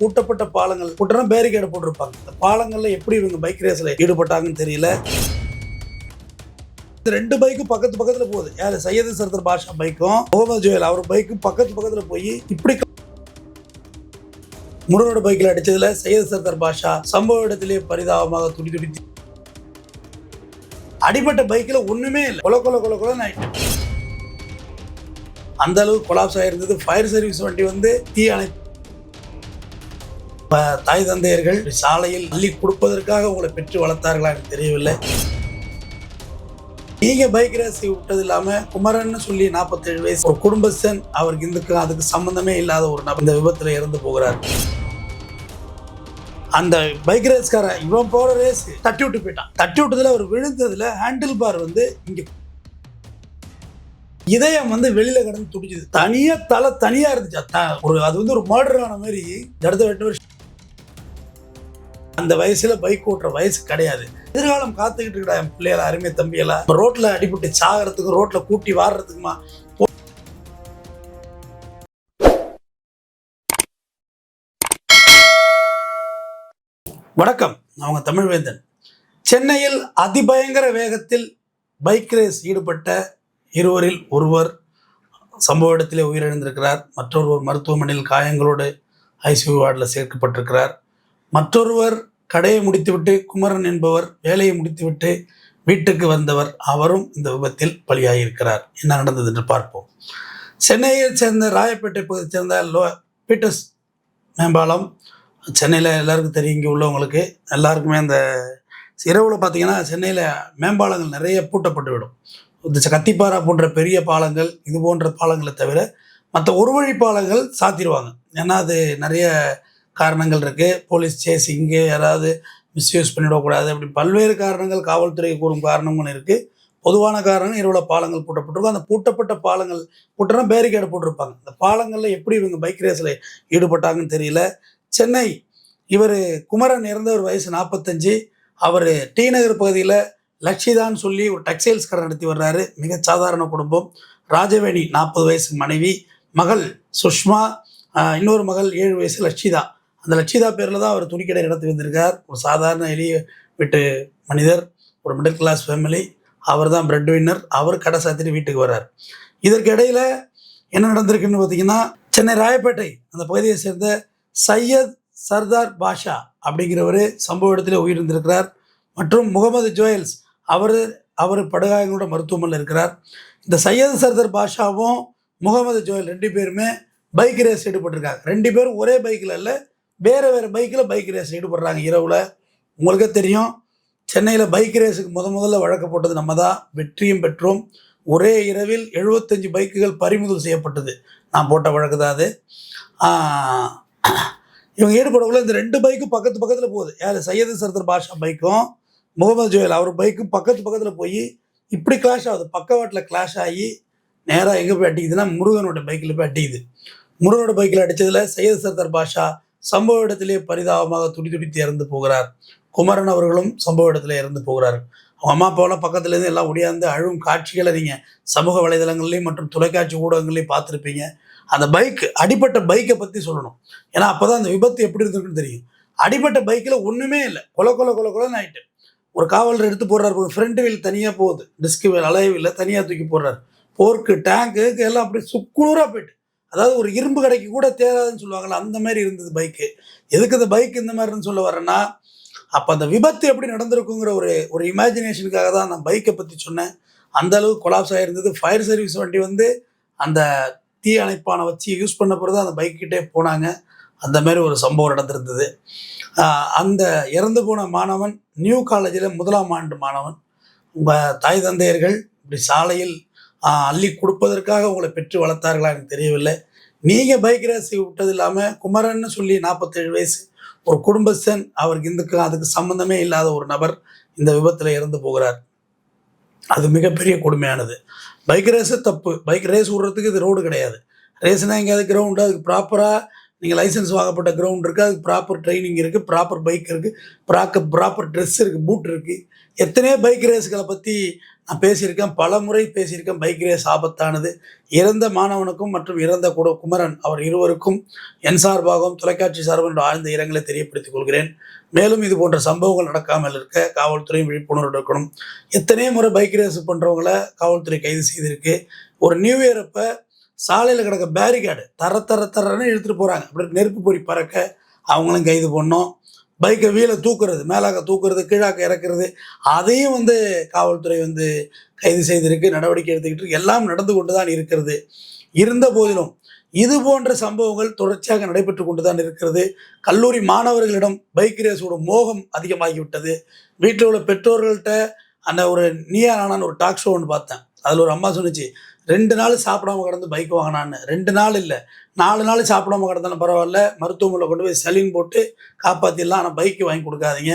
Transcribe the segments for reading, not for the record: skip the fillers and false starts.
கூட்டப்பட்ட பாலங்கள் கூட்டம் பேரிகேடு போட்டிருப்பாங்க. இந்த பாலங்கள்ல எப்படி இவங்க பைக் ரேஸ்ல ஈடுபட்டாங்கன்னு தெரியல. ரெண்டு பைக்கும் பக்கத்து பக்கத்துல போகுது. யாரு சையது சர்தார் பாஷா பைக்கும் முகமது ஜோயல் அவர் பைக்கும் பக்கத்து பக்கத்துல போய் இப்படி முருகனோட பைக்கில் அடிச்சதுல சையது சர்தார் பாஷா சம்பவ இடத்திலேயே பரிதாபமாக துடித்து அடிபட்ட பைக்கில் ஒண்ணுமே இல்லை. கொல ஆயிட்டு அந்த அளவுக்கு கொலாப்ஸ் ஆயிருந்தது. ஃபயர் சர்வீஸ் வண்டி வந்து தீ அணைப்பு. தாய் தந்தையர்கள் சாலையில் அள்ளி கொடுப்பதற்காக உங்களை பெற்று வளர்த்தார்களா எனக்கு தெரியவில்லை. நீங்க பைக் ரேஸ் விட்டது இல்லாம குமரன் சொல்லி 47 வயசு ஒரு குடும்பஸ்தன், அவருக்கு இந்துக்கு அதுக்கு சம்பந்தமே இல்லாத ஒரு நபர் இந்த விபத்துல இறந்து போகிறார். அந்த பைக் ரேஸ்காரன் இவன் போற ரேஸ் தட்டி விட்டு போயிட்டான். தட்டி விட்டதுல அவர் விழுந்ததுல ஹேண்டில் பார் வந்து இங்க இதயம் வந்து வெளியில கடந்து துடிச்சுது. தனியா தலை தனியா இருந்துச்சு. ஒரு அது வந்து ஒரு மர்டர் ஆன மாதிரி அடுத்த 8 வருஷம். அந்த வயசுல பைக் ஓட்டுற வயசு கிடையாது. எதிர்காலம் காத்துக்கிட்டு இருக்கா என் பிள்ளைகள, அருமை தம்பியெல்லாம். ரோட்ல அடிபட்டு சாகிறதுக்கு, ரோட்ல கூட்டி வாடுறதுக்குமா. வணக்கம், அவங்க தமிழ்வேந்தன். சென்னையில் அதிபயங்கர வேகத்தில் பைக் ரேஸ் ஈடுபட்ட இருவரில் ஒருவர் சம்பவ இடத்திலே உயிரிழந்திருக்கிறார். மற்றொருவர் மருத்துவமனையில் காயங்களோடு ஐசியூ வார்டில் சேர்க்கப்பட்டிருக்கிறார். மற்றொருவர் கடையை முடித்துவிட்டு, குமரன் என்பவர் வேலையை முடித்துவிட்டு வீட்டுக்கு வந்தவர், அவரும் இந்த விபத்தில் பலியாகியிருக்கிறார். என்ன நடந்தது என்று பார்ப்போம். சென்னையை சேர்ந்த ராயப்பேட்டை பகுதியை சேர்ந்த பீட்டர்ஸ் மேம்பாலம், சென்னையில் எல்லாருக்கும் தெரியும். இங்கே உள்ளவங்களுக்கு எல்லாருக்குமே அந்த இரவில் பார்த்தீங்கன்னா சென்னையில் மேம்பாலங்கள் நிறைய பூட்டப்பட்டு விடும். இந்த கத்திப்பாரா போன்ற பெரிய பாலங்கள், இது போன்ற பாலங்களை தவிர மற்ற ஒரு வழி பாலங்கள் சாத்திடுவாங்க. ஏன்னா அது நிறைய காரணங்கள் இருக்குது. போலீஸ் சேசிங்கு, யாராவது மிஸ்யூஸ் பண்ணிவிடக்கூடாது, அப்படி பல்வேறு காரணங்கள், காவல்துறை கூறும் காரணங்களும் இருக்குது. பொதுவான காரணங்கள் இரவில் பாலங்கள் பூட்டப்பட்டிருக்கும். அந்த பூட்டப்பட்ட பாலங்கள் கூட்டம் பேரிகேடு போட்டிருப்பாங்க. இந்த பாலங்களில் எப்படி இவங்க பைக் ரேஸில் ஈடுபட்டாங்கன்னு தெரியல. சென்னை இவர் குமரன் இறந்தவர் வயசு 45. அவர் டி நகர் பகுதியில் லட்சிதான்னு சொல்லி ஒரு டெக்ஸ்டைல்ஸ் கடை நடத்தி வர்றாரு. மிக சாதாரண குடும்பம். ராஜவேணி 40 வயசு மனைவி, மகள் சுஷ்மா, இன்னொரு மகள் 7 வயசு லட்சிதா. அந்த லட்சிதா பேரில் தான் அவர் துணிக்கடை நடத்தி வந்திருக்கார். ஒரு சாதாரண எளிய வீட்டு மனிதர், ஒரு மிடில் கிளாஸ் ஃபேமிலி. அவர் தான் பிரெட் வின்னர். அவர் கடை சாத்திட்டு வீட்டுக்கு வர்றார். இதற்கு இடையில் என்ன நடந்திருக்குன்னு பார்த்தீங்கன்னா, சென்னை ராயப்பேட்டை அந்த பகுதியை சேர்ந்த சையத் சர்தார் பாஷா அப்படிங்கிறவர் சம்பவ இடத்துல உயிரிழந்திருக்கிறார். மற்றும் முகமது ஜோயல்ஸ் அவர் படுகாயங்களோட மருத்துவமனையில் இருக்கிறார். இந்த சையத் சர்தார் பாஷாவும் முகமது ஜோயல் 2 பேருமே பைக் ரேஸ் ஈடுபட்டிருக்காங்க. 2 பேரும் ஒரே பைக்கில் இல்லை, வேறு பைக்கில் பைக் ரேஸ் ஈடுபடுறாங்க இரவில். உங்களுக்கே தெரியும், சென்னையில் பைக் ரேஸுக்கு முதல்ல வழக்கு போட்டது நம்ம தான், வெற்றியும் பெற்றோம். ஒரே இரவில் 75 பைக்குகள் பறிமுதல் செய்யப்பட்டது. நான் போட்ட வழக்கு தான் அது. இவங்க ஈடுபடக்குள்ள இந்த 2 பைக்கும் பக்கத்து பக்கத்தில் போகுது. யார் சையது சர்தார் பாஷா பைக்கும் முகமது ஜோயல் அவர் பைக்கும் பக்கத்து பக்கத்தில் போய் இப்படி கிளாஷ் ஆகுது. பக்கவாட்டில் கிளாஷ் ஆகி நேராக எங்கே போய் அடிக்குதுன்னா முருகனோட பைக்கில் போய் அடிக்குது. முருகனோட பைக்கில் அடித்ததில் சையது சர்தார் பாஷா சம்பவ இடத்திலே பரிதாபமாக துடித்து இறந்து போகிறார். குமரன் அவர்களும் சம்பவ இடத்துல இறந்து போகிறார். அவங்க அம்மா அப்பாவெல்லாம் பக்கத்துலேருந்து எல்லாம் ஒடியாந்து அழும் காட்சிகளை நீங்கள் சமூக வலைதளங்கள்லையும் மற்றும் தொலைக்காட்சி ஊடகங்களையும் பார்த்துருப்பீங்க. அந்த அடிப்பட்ட பைக்கை பற்றி சொல்லணும். ஏன்னா அப்போ தான் அந்த விபத்து எப்படி இருந்திருக்குன்னு தெரியும். அடிப்பட்ட பைக்கில் ஒன்றுமே இல்லை, கொலன்னு ஆகிட்டு. ஒரு காவலர் எடுத்து போடுறாரு. ஒரு ஃப்ரண்ட் வீல் தனியாக போகுது, டிஸ்க் வீல் அலைவில் தனியாக தூக்கி போடுறாரு. போர்க்கு டேங்க்கு எல்லாம் அப்படியே சுக்குநூறாக போயிட்டு, அதாவது ஒரு இரும்பு கடைக்கு கூட தேராதுன்னு சொல்லுவாங்கள்ல, அந்த மாதிரி இருந்தது பைக்கு. எதுக்கு இந்த பைக் இந்த மாதிரின்னு சொல்ல வரேன்னா, அப்போ அந்த விபத்து எப்படி நடந்திருக்குங்கிற ஒரு இமேஜினேஷனுக்காக தான் நான் பைக்கை பற்றி சொன்னேன். அந்த அளவுக்கு கொலாப்ஸ் ஆகிருந்தது. ஃபயர் சர்வீஸ் வண்டி வந்து அந்த தீ அணைப்பானை வச்சு யூஸ் பண்ண பிறகு அந்த பைக்கிட்டே போனாங்க. அந்த மாதிரி ஒரு சம்பவம் நடந்திருந்தது. அந்த இறந்து போன மாணவன் நியூ காலேஜில் 1ஆம் ஆண்டு மாணவன். உங்கள் தாய் தந்தையர்கள் இப்படி சாலையில் அள்ளி கொடுப்பதற்காக உங்களை பெற்று வளர்த்தார்களா எனக்கு தெரியவில்லை. நீங்கள் பைக் ரேஸ் விட்டது இல்லாமல் குமரன் சொல்லி 47 வயசு ஒரு குடும்பஸ்தன், அவருக்கு இந்துக்கு அதுக்கு சம்பந்தமே இல்லாத ஒரு நபர் இந்த விபத்தில் இறந்து போகிறார். அது மிகப்பெரிய கொடுமையானது. பைக் ரேஸு தப்பு. பைக் ரேஸ் விடுறதுக்கு இது ரோடு கிடையாது. ரேஸ்னால் எங்கேயாவது கிரவுண்டு, அதுக்கு ப்ராப்பராக நீங்கள் லைசன்ஸ் வாங்கப்பட்ட கிரவுண்ட் இருக்குது, அதுக்கு ப்ராப்பர் ட்ரைனிங் இருக்குது, ப்ராப்பர் பைக் இருக்குது, ப்ராப்பர் ட்ரெஸ் இருக்குது, பூட் இருக்குது. எத்தனையோ பைக் ரேஸுகளை பற்றி நான் பேசியிருக்கேன், பல முறை பேசியிருக்கேன். பைக் ரேஸ் ஆபத்தானது. இறந்த மாணவனுக்கும் மற்றும் இறந்த குமரன் அவர் இருவருக்கும் என் சார்பாகவும் தொலைக்காட்சி சார்பாக ஆழ்ந்த இரங்கலை தெரியப்படுத்திக் கொள்கிறேன். மேலும் இது போன்ற சம்பவங்கள் நடக்காமல் இருக்க காவல்துறையும் விழிப்புணர்வு இருக்கணும். எத்தனையோ முறை பைக் ரேஸ் பண்ணுறவங்கள காவல்துறை கைது செய்திருக்கு. ஒரு நியூ இயர் அப்போ சாலையில் கிடக்க பேரிகார்டு தரன்னு இழுத்துட்டு போகிறாங்க. அப்படி நெருப்பு பொறி பறக்க அவங்களும் கைது பண்ணோம். பைக்கை வீலை தூக்குறது, மேலாக தூக்குறது, கீழாக்க இறக்குறது, அதையும் காவல்துறை கைது செய்திருக்கு, நடவடிக்கை எடுத்துக்கிட்டு இருக்கு. எல்லாம் நடந்து கொண்டு தான் இருக்கிறது. இருந்த போதிலும் இது போன்ற சம்பவங்கள் தொடர்ச்சியாக நடைபெற்று கொண்டு தான் இருக்கிறது. கல்லூரி மாணவர்களிடம் பைக் ரேஸோட மோகம் அதிகமாகிவிட்டது. வீட்டில் உள்ள பெற்றோர்கள்ட்ட அந்த ஒரு நீயா நானான்னு ஒரு டாக் ஷோ ஒன்று பார்த்தேன். அதில் ஒரு அம்மா சொன்னிச்சு, 2 நாள் சாப்பிடாம கிடந்து பைக் வாங்கினான்னு. 2 நாள் இல்லை, 4 நாள் சாப்பிடாம கிடந்தாலும் பரவாயில்ல, மருத்துவமனையில் கொண்டு போய் சலீன் போட்டு காப்பாற்றிடலாம், ஆனால் பைக்கு வாங்கி கொடுக்காதீங்க.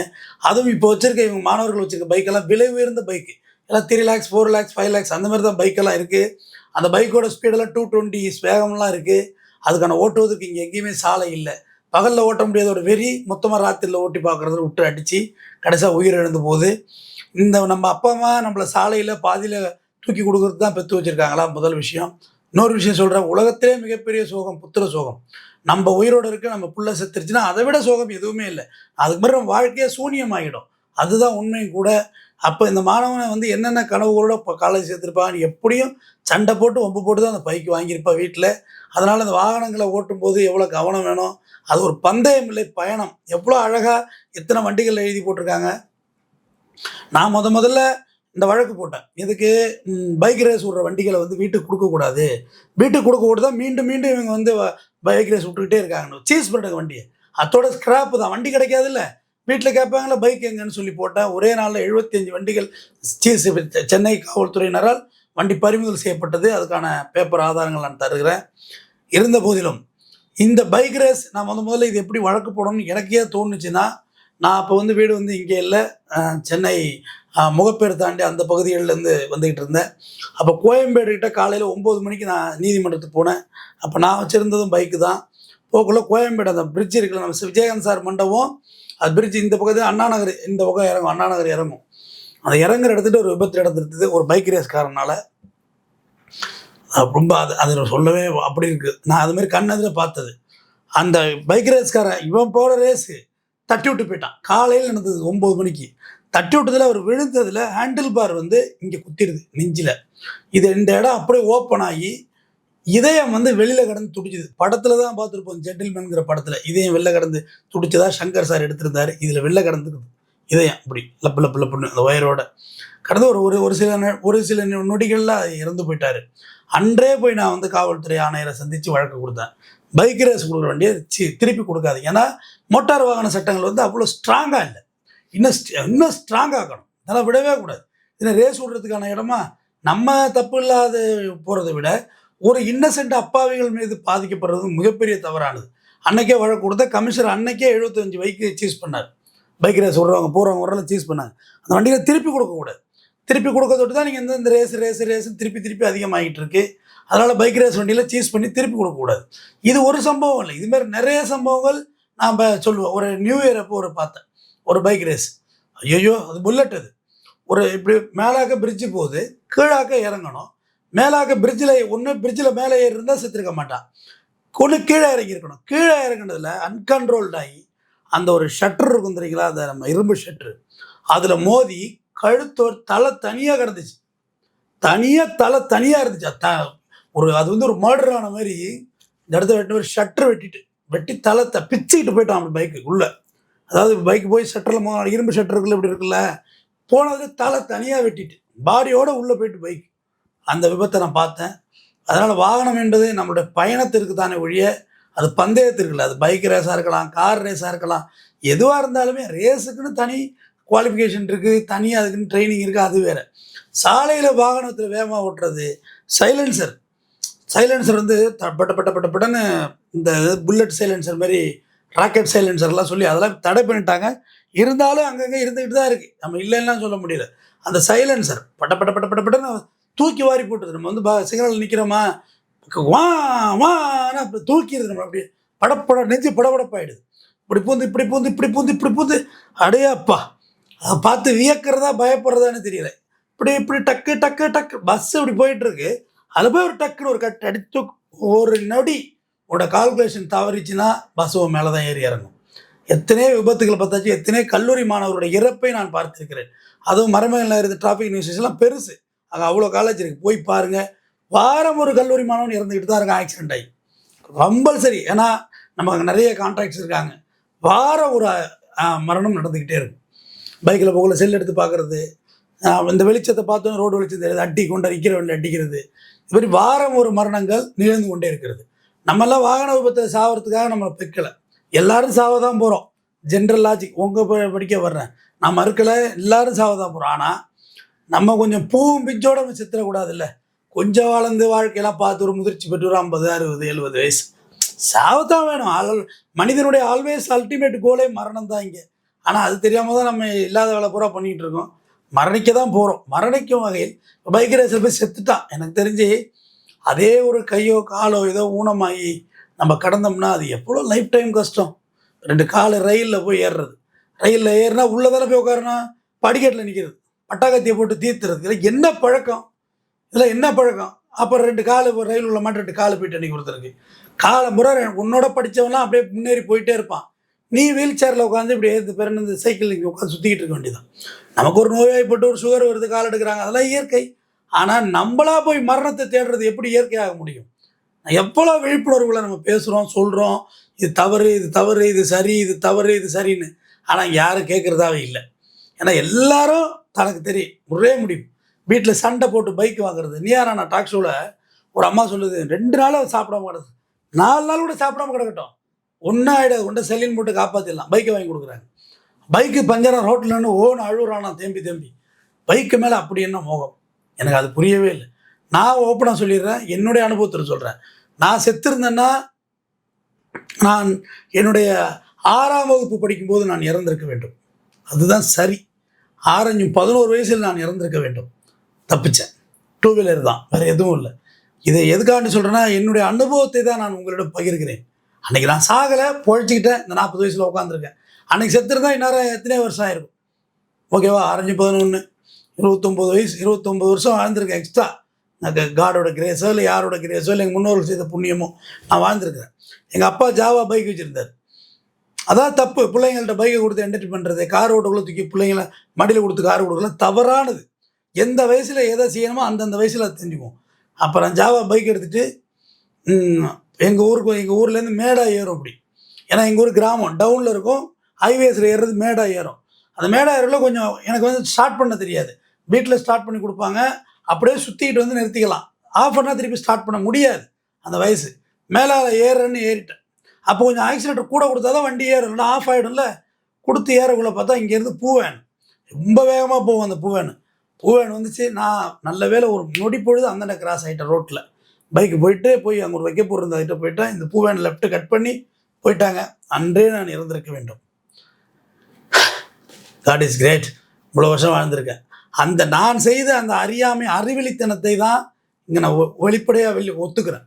அதுவும் இப்போ வச்சுருக்க இவங்க மாணவர்கள் வச்சுருக்க பைக்கெல்லாம் விலை உயர்ந்த பைக்கு, எல்லாம் 3 lakhs 4 lakhs 5 lakhs அந்த மாதிரி தான் பைக்கெல்லாம் இருக்குது. அந்த பைக்கோட ஸ்பீடெல்லாம் 220 வேகம்லாம் இருக்குது. அதுக்கான ஓட்டுவதற்கு இங்கே எங்கேயுமே சாலை இல்லை. பகலில் ஓட்ட முடியாத ஒரு வெறி மொத்தமாக ராத்திரியில் ஓட்டி பார்க்குறதுல விட்டு அடித்து கடைசியாக உயிரிழந்து போகுது. நம்ம அப்பா அம்மா நம்மளை சாலையில் பாதியில் தூக்கி கொடுக்குறது தான் பெற்று வச்சுருக்காங்களா? முதல் விஷயம். இன்னொரு விஷயம் சொல்கிறேன், உலகத்திலே மிகப்பெரிய சோகம் புத்திர சோகம். நம்ம உயிரோடு இருக்க நம்ம புள்ள செத்துருச்சுன்னா அதை விட சோகம் எதுவுமே இல்லை. அதுக்கு மாதிரி நம்ம வாழ்க்கையே சூனியமாகிடும். அதுதான் உண்மையும் கூட. அப்போ இந்த மாணவனை என்னென்ன கனவுகளோட இப்போ காலேஜ் சேர்த்துருப்பான்னு எப்படியும் சண்டை போட்டு ஒம்பு போட்டு தான் அந்த பைக்கு வாங்கியிருப்பா வீட்டில். அதனால் அந்த வாகனங்களை ஓட்டும்போது எவ்வளோ கவனம் வேணும். அது ஒரு பந்தயம் இல்லை, பயணம். எவ்வளோ அழகாக எத்தனை வண்டிகள் எழுதி போட்டிருக்காங்க. நான் முதல்ல இந்த வழக்கு போட்டேன். இதுக்கு பைக் ரேஸ் விடுற வண்டிகளை வீட்டுக்கு கொடுக்கக்கூடாது, வீட்டுக்கு கொடுக்க தான் மீண்டும் இவங்க பைக் ரேஸ் விட்டுக்கிட்டே இருக்காங்க. சீஸ் பண்ணுற வண்டியை அதோட ஸ்கிராப்பு தான், வண்டி கிடைக்காதுல்ல, வீட்டில் கேட்பாங்களா பைக் எங்கன்னு சொல்லி போட்டேன். ஒரே நாளில் 75 வண்டிகள் சீஸ் சென்னை காவல்துறையினரால் வண்டி பறிமுதல் செய்யப்பட்டது. அதுக்கான பேப்பர் ஆதாரங்கள் நான் தருகிறேன். இருந்த போதிலும் இந்த பைக் ரேஸ் நான் முதல்ல இது எப்படி வழக்கு போடணும்னு எனக்கே தோணுச்சுன்னா, நான் அப்போ வீடு இங்கே இல்லை, சென்னை முகப்பேர் தாண்டி அந்த பகுதிகளிலேருந்து வந்துக்கிட்டு இருந்தேன். அப்போ கோயம்பேடுகிட்ட காலையில் 9 மணிக்கு நான் நீதிமன்றத்துக்கு போனேன். அப்போ நான் வச்சுருந்ததும் பைக்கு தான். போக்குள்ள கோயம்பேடு அந்த பிரிட்ஜ் இருக்குல்ல, நம்ம விஜயகாந்த் சார் மண்டபம், அது பிரிட்ஜ் இந்த பக்கத்தில் அண்ணா நகர், இந்த பக்கம் இறங்கும், அண்ணா நகர் இறங்கும். அந்த இறங்குற இடத்துட்டு ஒரு விபத்து நடந்துருக்குது ஒரு பைக் ரேஸ்காரனால். ரொம்ப அது சொல்லவே அப்படி இருக்குது. நான் அதுமாரி கண்ணதில் பார்த்தது. அந்த பைக் ரேஸ்காரன் இவன் போகிற ரேஸு தட்டி விட்டு போயிட்டான். காலையில் நடந்தது 9 மணிக்கு. தட்டி விட்டதில் அவர் விழுந்ததில் ஹேண்டில் பார் இங்கே குத்திடுது நெஞ்சில். இது இந்த இடம் அப்படியே ஓப்பன் ஆகி இதயம் வெளியில் கடந்து துடிச்சுது. படத்தில் தான் பார்த்துருப்போம், ஜென்டில்மேன்கிற படத்தில் இதயம் வெளில கடந்து துடிச்சதா சங்கர் சார் எடுத்திருந்தார். இதில் வெளில கடந்துருக்குது இதயம், அப்படி லப்புன்னு அந்த ஒயரோட கடந்து ஒரு சில நொடிகளில் இறந்து போயிட்டார். அன்றே போய் நான் காவல்துறை ஆணையரை சந்தித்து வழக்கு கொடுத்தேன். பைக் ரேஸ் கொடுக்குற வண்டியை திருப்பி கொடுக்காது. ஏன்னா மோட்டார் வாகன சட்டங்கள் அவ்வளோ ஸ்ட்ராங்காக இல்லை, இன்னும் ஸ்ட்ராங்காகணும். அதெல்லாம் விடவே கூடாது. இதில் ரேஸ் விடுறதுக்கான இடமா? நம்ம தப்பு இல்லாத போகிறத விட ஒரு இன்னசென்ட் அப்பாவிகள் மீது பாதிக்கப்படுறது மிகப்பெரிய தவறானது. அன்னைக்கே வழக்கு கொடுத்த கமிஷனர் அன்னைக்கே 75 பைக்கு சீஸ் பண்ணார். பைக் ரேஸ் விடுறவங்க போகிறவங்க வரலாம் சீஸ் பண்ணாங்க. அந்த வண்டியில் திருப்பி கொடுக்கக்கூடாது. திருப்பி கொடுக்க தொட்டு தான் நீங்கள் இந்த ரேஸுன்னு திருப்பி அதிகமாகிட்டு இருக்கு. அதனால் பைக் ரேஸ் வண்டியில் சீஸ் பண்ணி திருப்பி கொடுக்கக்கூடாது. இது ஒரு சம்பவம் இல்லை, இதுமாரி நிறைய சம்பவங்கள் நாம் சொல்லுவோம். ஒரு நியூ இயர் அப்போ பார்த்தேன் ஒரு பைக் ரேஸ். ஐயோ, அது புல்லட். அது இப்படி மேலாக்க பிரிட்ஜு போகுது, கீழாக்க இறங்கணும். மேலாக்க பிரிட்ஜில் மேலே ஏறி இருந்தால் செத்துருக்க மாட்டான், கீழே இறங்கியிருக்கணும். கீழே இறங்கினதில் அன்கண்ட்ரோல்டாகி அந்த ஒரு ஷட்டர் இருக்கும் தெரியுங்களா, அந்த நம்ம இரும்பு ஷட்டரு, அதில் மோதி கழுத்தோர் தலை தனியாக கிடந்துச்சு. தலை தனியாக இருந்துச்சு. அது ஒரு மர்டர் ஆன மாதிரி இந்த இடத்த ஒரு ஷட்டர் வெட்டி தலை பிச்சுக்கிட்டு போயிட்டான் அந்த பைக்கு உள்ள. அதாவது பைக்கு போய் ஷட்டரில் இரும்பு ஷட்டருக்குள்ள இப்படி இருக்குல்ல, போனது தலை தனியாக வெட்டிட்டு பாடியோடு உள்ளே போயிட்டு பைக். அந்த விபத்தை நான் பார்த்தேன். அதனால் வாகனம் என்பது நம்மளுடைய பயணத்திற்கு தானே ஒழிய அது பந்தயத்திற்கு இல்லை. அது பைக் ரேஸாக இருக்கலாம், கார் ரேஸாக இருக்கலாம், எதுவாக இருந்தாலுமே ரேஸுக்குன்னு தனி குவாலிஃபிகேஷன் இருக்குது, தனியாக அதுக்குன்னு ட்ரைனிங் இருக்குது. அது வேறு. சாலையில் வாகனத்தில் வேகமாக ஓட்டுறது, சைலன்சர் பட்டன்னு இந்த புல்லட் சைலன்சர் மாதிரி ராக்கெட் சைலன்சர்லாம் சொல்லி அதெல்லாம் தடை பண்ணிட்டாங்க. இருந்தாலும் அங்கங்கே இருந்துக்கிட்டு தான் இருக்குது, நம்ம இல்லைன்னா சொல்ல முடியல. அந்த சைலன்சர் பட்டன்னு தூக்கி வாரி போட்டுது. நம்ம சிக்னலில் நிற்கிறோமா, வான்னா தூக்கிடுது. நம்ம அப்படியே நெஞ்சு படபடப்பாயிடுது. இப்படி பூந்து அடையாப்பா. அதை பார்த்து வியக்கிறதா பயப்படுறதான்னு தெரியல. இப்படி இப்படி டக்கு டக்கு டக்கு பஸ் இப்படி போயிட்டு இருக்கு. அதில் போய் ஒரு டக்குன்னு ஒரு கட் அடித்து ஒரு நொடி உன்னோட கால்குலேஷன் தவறிச்சுன்னா பஸ் உன் மேலே தான் ஏறி இறங்கும். எத்தனையோ விபத்துகளை பார்த்தாச்சு, எத்தனையோ கல்லூரி மாணவருடைய இறப்பை நான் பார்த்திருக்கிறேன். அதுவும் மறைமலையில் இருந்த டிராஃபிக் நியூஸஸ்லாம் பெருசு. அங்கே அவ்வளோ காலேஜ் இருக்குது, போய் பாருங்கள். வாரம் ஒரு கல்லூரி மாணவன் இறந்துக்கிட்டு தான் இருக்கான் ஆக்சிடென்ட் ஆகி. கம்பல்சரி. ஏன்னா நம்ம அங்கே நிறைய கான்ட்ராக்ட்ஸ் இருக்காங்க. வாரம் ஒரு மரணம் நடந்துக்கிட்டே இருக்கும். பைக்கில் போகல செல் எடுத்து பார்க்குறது, இந்த வெளிச்சத்தை பார்த்தோம் ரோடு வெளிச்சத்தை அட்டி கொண்டு நிற்கிற வண்டி அடிக்கிறது, இது மாதிரி வாரம் ஒரு மரணங்கள் நிகழ்ந்து கொண்டே இருக்கிறது. நம்மெல்லாம் வாகன விபத்தை சாவறதுக்காக நம்மளை பிக்கலை, எல்லாரும் சாவ தான் போகிறோம். ஜென்ரல் லாஜிக் உங்கள் படிக்க வர்றேன், நான் மறுக்கலை, எல்லாரும் சாவ தான் போகிறோம். ஆனால் நம்ம கொஞ்சம் பூவும் பிஞ்சோட செத்துடக்கூடாது. இல்லை, கொஞ்சம் வளர்ந்து வாழ்க்கையெல்லாம் பார்த்து ஒரு முதிர்ச்சி பெற்று ஒரு 50, 60, 70 வயசு சாவத்தான் வேணும். மனிதனுடைய ஆல்வேஸ் அல்டிமேட் கோலே மரணம் தான் இங்கே. ஆனால் அது தெரியாமல் தான் நம்ம இல்லாத வேலை பூரா பண்ணிகிட்டு இருக்கோம். மரணிக்க தான் போகிறோம். மரணிக்கும் வகையில் பைக் ரேஸில் போய் செத்துட்டான். எனக்கு தெரிஞ்சு அதே ஒரு கையோ காலோ ஏதோ ஊனமாகி நம்ம கடந்தோம்னா அது எவ்வளோ லைஃப் டைம் கஷ்டம். 2 கால் ரயிலில் போய் ஏறுறது, ரயிலில் ஏறினா உள்ளதால போய் உட்காருனா படிக்கட்டில் நிற்கிறது, பட்டாக்கத்தியை போட்டு தீர்த்துறது. இதில் என்ன பழக்கம், இதில் என்ன பழக்கம்? அப்புறம் 2 கால் ரயில் உள்ள மாட்டு 2 கால் போயிட்டு அன்றைக்கி ஒருத்தருக்கு காலை முறை உன்னோட படித்தவன்லாம் அப்படியே முன்னேறி போயிட்டே இருப்பான். நீ வீல் சேரில் உட்காந்து இப்படி ஏற்று பிறகு இந்த சைக்கிள் இங்கே உட்காந்து சுற்றிக்கிட்டு இருக்க வேண்டியதான். நமக்கு ஒரு நோயாய்ப்பட்டு ஒரு சுகர் வருது, கால் எடுக்கிறாங்க, அதெல்லாம் இயற்கை. ஆனால் நம்மளா போய் மரணத்தை தேடுறது எப்படி இயற்கையாக முடியும்? எவ்வளோ விழிப்புணர்வுகளை நம்ம பேசுகிறோம், சொல்கிறோம், இது தவறு, இது தவறு, இது சரி, இது தவறு, இது சரின்னு. ஆனால் யாரும் கேட்குறதாவே இல்லை. ஏன்னா எல்லாரும் தனக்கு தெரியும் ஒரே முடியும். வீட்டில் சண்டை போட்டு பைக் வாங்குறது. நீயாரா டாக் ஷோவில் ஒரு அம்மா சொல்லுது, 2 நாள் சாப்பிடாம கிடக்குது, 4 நாள் கூட சாப்பிடாம கிடக்கட்டும், ஒன்றும் ஆகிடாது, ஒன்றை செல்லின் போட்டு காப்பாற்றிடலாம், பைக்கை வாங்கி கொடுக்குறாங்க. பைக்கு பஞ்சரம் ரோட்டில்னு ஓன்னு அழுகுறானா தேம்பி தேம்பி. பைக்கு மேலே அப்படி என்ன மோகம், எனக்கு அது புரியவே இல்லை. நான் ஓப்பனாக சொல்லிடுறேன், என்னுடைய அனுபவத்தில் சொல்கிறேன். நான் செத்துருந்தேன்னா நான் என்னுடைய 6ஆம் வகுப்பு படிக்கும்போது நான் இறந்திருக்க வேண்டும். அதுதான் சரி. 11 வயசில் நான் இறந்திருக்க வேண்டும். தப்பிச்சேன். 2 வீலர் தான், வேறு எதுவும் இல்லை. இதை எதுக்காண்டு சொல்கிறேன்னா என்னுடைய அனுபவத்தை தான் நான் உங்களிடம் பகிர்கிறேன். அன்றைக்கி நான் சாகலை, பொழைச்சிக்கிட்டேன், இந்த 40 வயசில் உட்காந்துருக்கேன். அன்றைக்கி செத்துருந்தா இந்நேரம் எத்தனை வருஷம் ஆயிருக்கும்? ஓகேவா? 5, 11, 29 வயசு, 29 வருஷம் வாழ்ந்திருக்கேன் எக்ஸ்ட்ரா. நான் காடோட கிரேஸோ இல்லை யாரோட கிரேஸோ இல்லை எங்கள் முன்னோர்கள் செய்த புண்ணியமோ நான் வாழ்ந்துருக்கிறேன். எங்கள் அப்பா ஜாவா பைக் வச்சுருந்தார். அதான் தப்பு. பிள்ளைங்கள்ட்ட பைக்கை கொடுத்து என்டர்டெயின் பண்ணுறது, கார் ஓட்டுக்குள்ளே தூக்கி பிள்ளைங்களை மடியில் கொடுத்து கார் கொடுக்கலாம், தவறானது. எந்த வயசில் எதை செய்யணுமோ அந்தந்த வயசில் அதை தெரிஞ்சுக்குவோம். அப்புறம் ஜாவா பைக் எடுத்துகிட்டு எங்கள் ஊர்லேருந்து மேடா ஏறும் அப்படி. ஏன்னா எங்கள் ஊர் கிராமம் டவுனில் இருக்கும், ஹைவேஸில் ஏறுறது மேடா ஏறும். அந்த மேடா ஏறல கொஞ்சம் எனக்கு வந்து ஸ்டார்ட் பண்ண தெரியாது. வீட்டில் ஸ்டார்ட் பண்ணி கொடுப்பாங்க, அப்படியே சுற்றிக்கிட்டு வந்து நிறுத்திக்கலாம். ஆஃப் பண்ணால் திருப்பி ஸ்டார்ட் பண்ண முடியாது அந்த வயசு. மேலே ஏறுறேன்னு ஏறிட்டேன். அப்போ கொஞ்சம் ஆக்சிலேட்டர் கூட கொடுத்தா தான் வண்டி ஏறும், இல்லைனா ஆஃப் ஆகிடும்ல. கொடுத்து ஏறக்குள்ளே பார்த்தா இங்கேருந்து பூவேன் ரொம்ப வேகமாக போகும். அந்த பூவேன் வந்துச்சு. நான் நல்ல வேலை ஒரு நொடி பொழுது அந்த கிராஸ் ஆகிட்டேன் ரோட்டில். பைக்கு போய் அங்கே ஒரு வைக்க போயிருந்தா போயிட்டேன். இந்த பூவேன் லெஃப்ட்டு கட் பண்ணி போயிட்டாங்க. அன்றே நான் இறந்திருக்க வேண்டும். God is great. இவ்வளோ வருஷம் வாழ்ந்திருக்கேன். அந்த நான் செய்த அந்த அறியாமை அறிவிலித்தனத்தை தான் இங்கே நான் வெளிப்படையாக ஒத்துக்கிறேன்.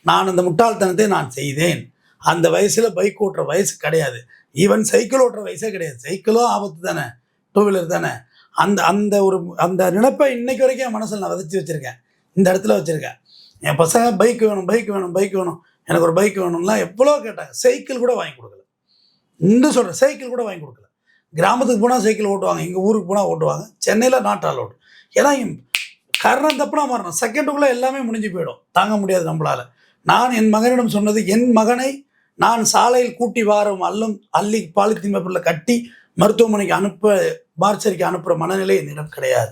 நான் அந்த முட்டாள்தனத்தை நான் செய்தேன். அந்த வயசில் பைக் ஓட்டுற வயசு கிடையாது. ஈவன் சைக்கிள் ஓட்டுற வயசே கிடையாது. சைக்கிளும் ஆபத்து தானே, 2 வீலர் தானே. அந்த நினைப்பை இன்னைக்கு வரைக்கும் என் மனசில் நான் விதைச்சி வச்சுருக்கேன். இந்த இடத்துல வச்சுருக்கேன். என் பசங்க பைக் வேணும், எனக்கு ஒரு பைக் வேணும்லாம் எவ்வளோ கேட்டாங்க. சைக்கிள் கூட வாங்கி கொடுக்கல. இன்னும் சொல்கிறேன், சைக்கிள் கூட வாங்கி கொடுக்கல. கிராமத்துக்கு போனால் சைக்கிள் ஓட்டுவாங்க, எங்கள் ஊருக்கு போனால் ஓட்டுவாங்க. சென்னையில் நாட் அலோடு. ஏன்னா கரணம் தப்புனா மாறணும், செகண்டுக்குள்ளே எல்லாமே முடிஞ்சு போயிடும், தாங்க முடியாது நம்மளால். நான் என் மகனிடம் சொன்னது, என் மகனை நான் சாலையில் கூட்டி வாரம் அள்ளி பாலித்தீன் பேப்பரில் கட்டி மருத்துவமனைக்கு மார்ச்சரிக்கு அனுப்புகிற மனநிலை என்னிடம் கிடையாது.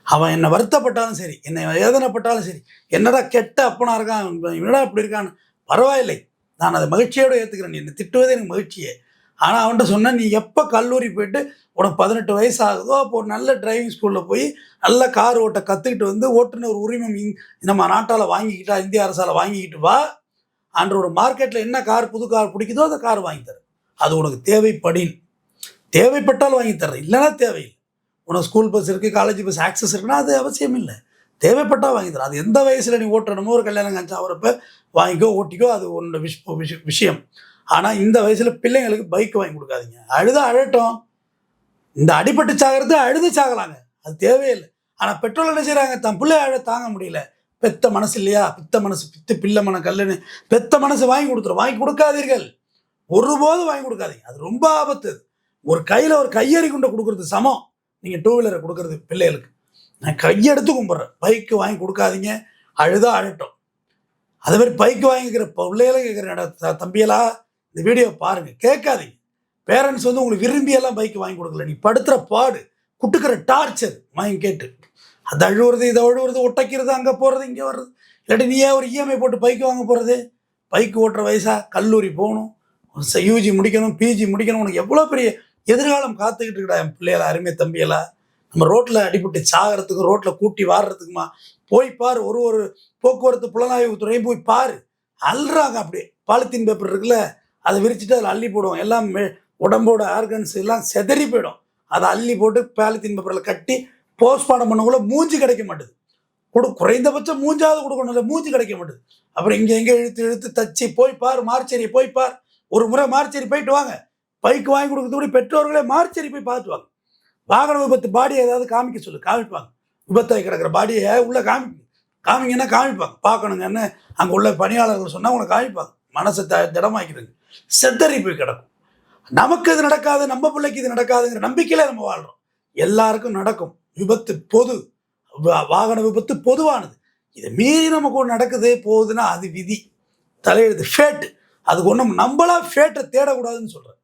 அவன் என்னை வருத்தப்பட்டாலும் சரி, என்னை வேதனைப்பட்டாலும் சரி, என்னடா கெட்ட அப்பனா இருக்கான், என்னடா இப்படி இருக்கான்னு பரவாயில்லை, நான் அதை மகிழ்ச்சியோடு ஏற்றுக்கிறேன். என்னை திட்டுவதே எனக்கு மகிழ்ச்சியே. ஆனால் அவன்கிட்ட சொன்னேன், நீ எப்போ கல்லூரி போயிட்டு உனக்கு 18 வயசு ஆகுதோ அப்போ ஒரு நல்ல டிரைவிங் ஸ்கூலில் போய் நல்ல கார் ஓட்ட கற்றுக்கிட்டு வந்து ஓட்டுநர் உரிமம் நம்ம நாட்டால் வாங்கிக்கிட்டா, இந்திய அரசால் வாங்கிக்கிட்டு வா. அன்று ஒரு மார்க்கெட்டில் என்ன கார் புது கார் பிடிக்குதோ அந்த கார் வாங்கித்தரேன். அது உனக்கு தேவைப்பட்டால் வாங்கித்தரேன், இல்லைன்னா தேவையில்லை. உனக்கு ஸ்கூல் பஸ் இருக்குது, காலேஜ் பஸ் ஆக்சஸ் இருக்குன்னா அது அவசியம் இல்லை. தேவைப்பட்டால் வாங்கித்தரேன். அது எந்த வயசில் நீ ஓட்டணுமோ, ஒரு கல்யாணம் காட்சி ஆகிறப்ப வாங்கிக்கோ, ஓட்டிக்கோ, அது உன்னோட விஷயம். ஆனால் இந்த வயசில் பிள்ளைங்களுக்கு பைக் வாங்கி கொடுக்காதீங்க. அழட்டும். இந்த அடிபட்டு சாகிறது அழுது சாகலாங்க, அது தேவையில்லை. ஆனால் பெற்றோர்கள் என்ன செய்கிறாங்க, தன் பிள்ளை அழ தாங்க முடியல, பெத்த மனசு இல்லையா, பித்த மனசு பித்து பிள்ளை மன கல்லுன்னு பெத்த மனசு வாங்கி கொடுத்துரும். வாங்கி கொடுக்காதீர்கள், ஒருபோதும் வாங்கி கொடுக்காதீங்க. அது ரொம்ப ஆபத்து. ஒரு கையில் ஒரு கையறி குண்டை கொடுக்குறது சமம் நீங்கள் டூ வீலரை கொடுக்குறது பிள்ளைகளுக்கு. நான் கையெடுத்து கும்பிட்றேன். பைக்கு வாங்கி கொடுக்காதீங்க, அழுதா அழட்டும். அதே மாதிரி பைக்கு வாங்கிக்கிற பிள்ளைகளும் கேட்குற தம்பியெல்லாம் இந்த வீடியோ பாருங்கள், கேட்காதீங்க. பேரண்ட்ஸ் வந்து உங்களுக்கு விரும்பியெல்லாம் பைக்கு வாங்கி கொடுக்கல, நீ படுத்துகிற பாடு, குட்டுக்கிற டார்ச்சர் வாங்கி கேட்டு அது அழுவுறது, இதை அழுவுறது, ஒட்டைக்கிறது, அங்கே போகிறது, இங்கே வர்றது. இல்லாட்டி நீ ஏன் ஒரு இஎம்ஐ போட்டு பைக்கு வாங்க போகிறது? பைக்கு ஓட்டுற வயசா, கல்லூரி போகணும், யூஜி முடிக்கணும், பிஜி முடிக்கணும், உனக்கு எவ்வளோ பெரிய எதிர்காலம் காத்துக்கிட்டு இருக்கா என் பிள்ளைகளா, அருமை தம்பியெல்லாம். நம்ம ரோட்டில் அடிபட்டு சாகிறதுக்கும் ரோட்டில் கூட்டி வாடுறதுக்குமா? போய் பாரு, ஒரு போக்குவரத்து புலனாய்வு துறையும் போய் பாரு, அல்றாங்க. அப்படியே பாலித்தீன் பேப்பர் இருக்குல்ல, அதை விரிச்சிட்டு அதில் அள்ளி போடுவோம், எல்லாம் உடம்போட ஆர்கன்ஸ் எல்லாம் செதறி போயிடும். அதை அள்ளி போட்டு பாலித்தீன் பேப்பரில் கட்டி போஸ்ட்மார்ட்டம் பண்ணக்குள்ள மூஞ்சி கிடைக்க மாட்டுது. குறைந்தபட்சம் மூஞ்சாவது கொடுக்கணும், இல்லை மூஞ்சி கிடைக்க மாட்டுது. அப்புறம் இங்கே இழுத்து இழுத்து தச்சு போய் பார், மார்ச்சேரியை போய் பார். ஒரு முறை மார்ச்சேரி போயிட்டு வாங்க. பைக்கு வாங்கி கொடுக்கறதுக்கு பெற்றோர்களே மார்ச்சேரி போய் பார்த்துட்டு வாங்க. வாகன விபத்து பாடியை ஏதாவது காமிக்க சொல்லு, காமிப்பாங்க. விபத்தாகி கிடக்கிற பாடியை உள்ளே காமிங்கன்னா காமிப்பாங்க. பார்க்கணுங்கன்னு அங்கே உள்ள பணியாளர்கள் சொன்னால் உங்களை காமிப்பாங்க. மனசை திடமாக்கிடுங்க. செத்தறி போய் கிடக்கும். நமக்கு இது நடக்காது, நம்ம பிள்ளைக்கு இது நடக்காதுங்கிற நம்பிக்கையில நம்ம வாழ்கிறோம். எல்லாருக்கும் நடக்கும். விபத்து பொது, வாகன விபத்து பொதுவானது. இதை மீறி நமக்கு ஒன்று நடக்குது போகுதுன்னா அது விதி, தலையெழுத்து, ஃபேட்டு. அதுக்கு ஒன்றும் நம்மளா ஃபேட்டை தேடக்கூடாதுன்னு சொல்கிறேன்.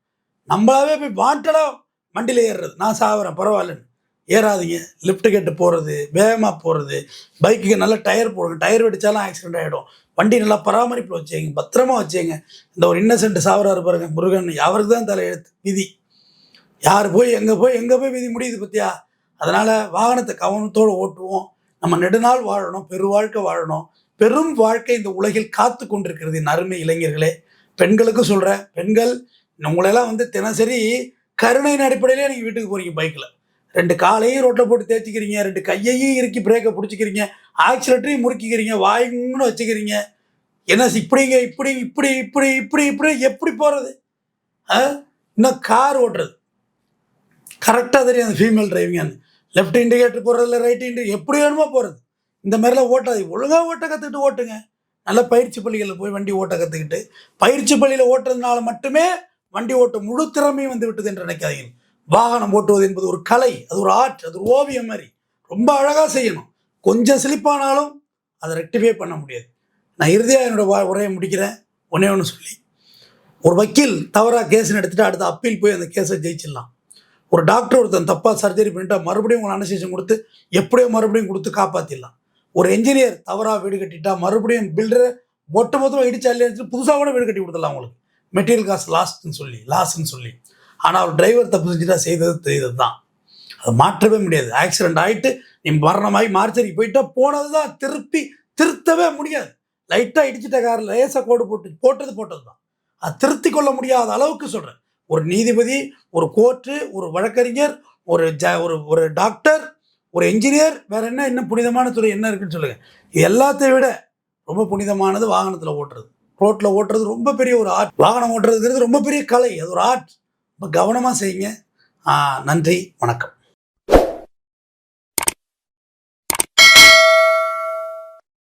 நம்மளாவே போய் வாண்டடாக வண்டியில் ஏறுறது, நான் சாகுறேன் பரவாயில்லன்னு ஏறாதீங்க. லிஃப்ட் கேட்டு போகிறது, வேகமாக போகிறது, பைக்குக்கு நல்லா டயர் போடுங்க. டயர் வெடித்தாலும் ஆக்சிடென்ட் ஆகிடும். வண்டி நல்லா பராமரிப்பில் வச்சுங்க, பத்திரமா வச்சுங்க. இந்த ஒரு இன்னசென்ட் சாவராரு பாருங்க முருகன், அவருக்கு தான் தலையெழுத்து, விதி. யார் போய் எங்கே போய் விதி முடியுது பற்றியா? அதனால் வாகனத்தை கவனத்தோடு ஓட்டுவோம். நம்ம நெடுநாள் வாழணும், பெரு வாழ்க்கை வாழணும். பெரும் வாழ்க்கை இந்த உலகில் காத்து கொண்டிருக்கிறது. என் அருமை இளைஞர்களே, பெண்களுக்கு சொல்கிறேன், பெண்கள் உங்களெல்லாம் வந்து தினசரி கருணையின் அடிப்படையிலே நீங்கள் வீட்டுக்கு போகிறீங்க பைக்கில். 2 காலையும் ரோட்டில் போட்டு தேய்ச்சிக்கிறீங்க, 2 கையையும் இறுக்கி பிரேக்கை பிடிச்சிக்கிறீங்க, ஆக்சிலேட்டரையும் முறுக்கிக்கிறீங்க, வாய்ங்கன்னு வச்சுக்கிறீங்க. என்ன இப்படிங்க இப்படி இப்படி இப்படி இப்படி இப்படி எப்படி போகிறது? இன்னும் கார் ஓட்டுறது கரெக்டாக தெரியும் அந்த ஃபீமேல் டிரைவிங்கான்னு. லெஃப்ட் இண்டிகேட்டர் போடுறதில்ல, ரைட் இண்டிகேட்டர், எப்படி வேணுமோ போகிறது. இந்த மாதிரிலாம் ஓட்டாது. ஒழுங்காக ஓட்ட கற்றுக்கிட்டு ஓட்டுங்க. நல்ல பயிற்சி பள்ளிகளில் போய் வண்டி ஓட்ட கற்றுக்கிட்டு, பயிற்சி பள்ளியில் ஓட்டுறதுனால மட்டுமே வண்டி ஓட்ட முழு திறமையும் வந்து விட்டது என்று நினைக்காதீங்க. வாகனம் ஓட்டுவது என்பது ஒரு கலை, அது ஒரு ஆர்ட், அது ஒரு ஓவியம் மாதிரி ரொம்ப அழகாக செய்யணும். கொஞ்சம் சிலிப்பானாலும் அதை ரெக்டிஃபை பண்ண முடியாது. நான் இறுதியாக என்னோட உரையை முடிக்கிறேன். ஒன்று சொல்லி, ஒரு வக்கீல் தவறாக கேஸ் எடுத்துகிட்டு அடுத்த அப்பீல் போய் அந்த கேஸை ஜெயிச்சிடலாம். ஒரு டாக்டர் ஒருத்தன் தப்பாக சர்ஜரி பண்ணிட்டா மறுபடியும் உங்களை அனஸ்தீசியா கொடுத்து எப்படியோ மறுபடியும் கொடுத்து காப்பாற்றிடலாம். ஒரு என்ஜினியர் தவறாக வீடு கட்டிட்டா மறுபடியும் பில்டரை மொத்தமாக இடிச்சு அள்ளி புதுசாக கூட வீடு கட்டி கொடுத்துடலாம் உங்களுக்கு, மெட்டீரியல் காஸ்ட் லாஸ்ன்னு சொல்லி. ஆனால் அவர் டிரைவர் தப்பு செஞ்சுட்டா செய்தது தான், அதை மாற்றவே முடியாது. ஆக்சிடென்ட் ஆகிட்டு நீ மரணமாகி மார்ச்சரிக்கு போயிட்டா போனது தான், திருத்தவே முடியாது. லைட்டாக இடிச்சிட்ட காரில் லேசாக கோடு போட்டது தான். அது திருத்தி கொள்ள முடியாத அளவுக்கு சொல்கிறேன். ஒரு நீதிபதி, ஒரு கோர்ட்டு, ஒரு வழக்கறிஞர், ஒரு டாக்டர், ஒரு என்ஜினியர், வேற என்ன இன்னும் புனிதமான துறை என்ன இருக்குன்னு சொல்லுங்கள். இது எல்லாத்தையும் விட ரொம்ப புனிதமானது வாகனத்தில் ஓட்டுறது. ரோட்டில் ஓட்டுறது ரொம்ப பெரிய ஒரு ஆர்ட். வாகனம் ஓட்டுறதுங்கிறது ரொம்ப பெரிய கலை, அது ஒரு ஆர்ட். ரொம்ப கவனமாக செய்யுங்க. நன்றி, வணக்கம்.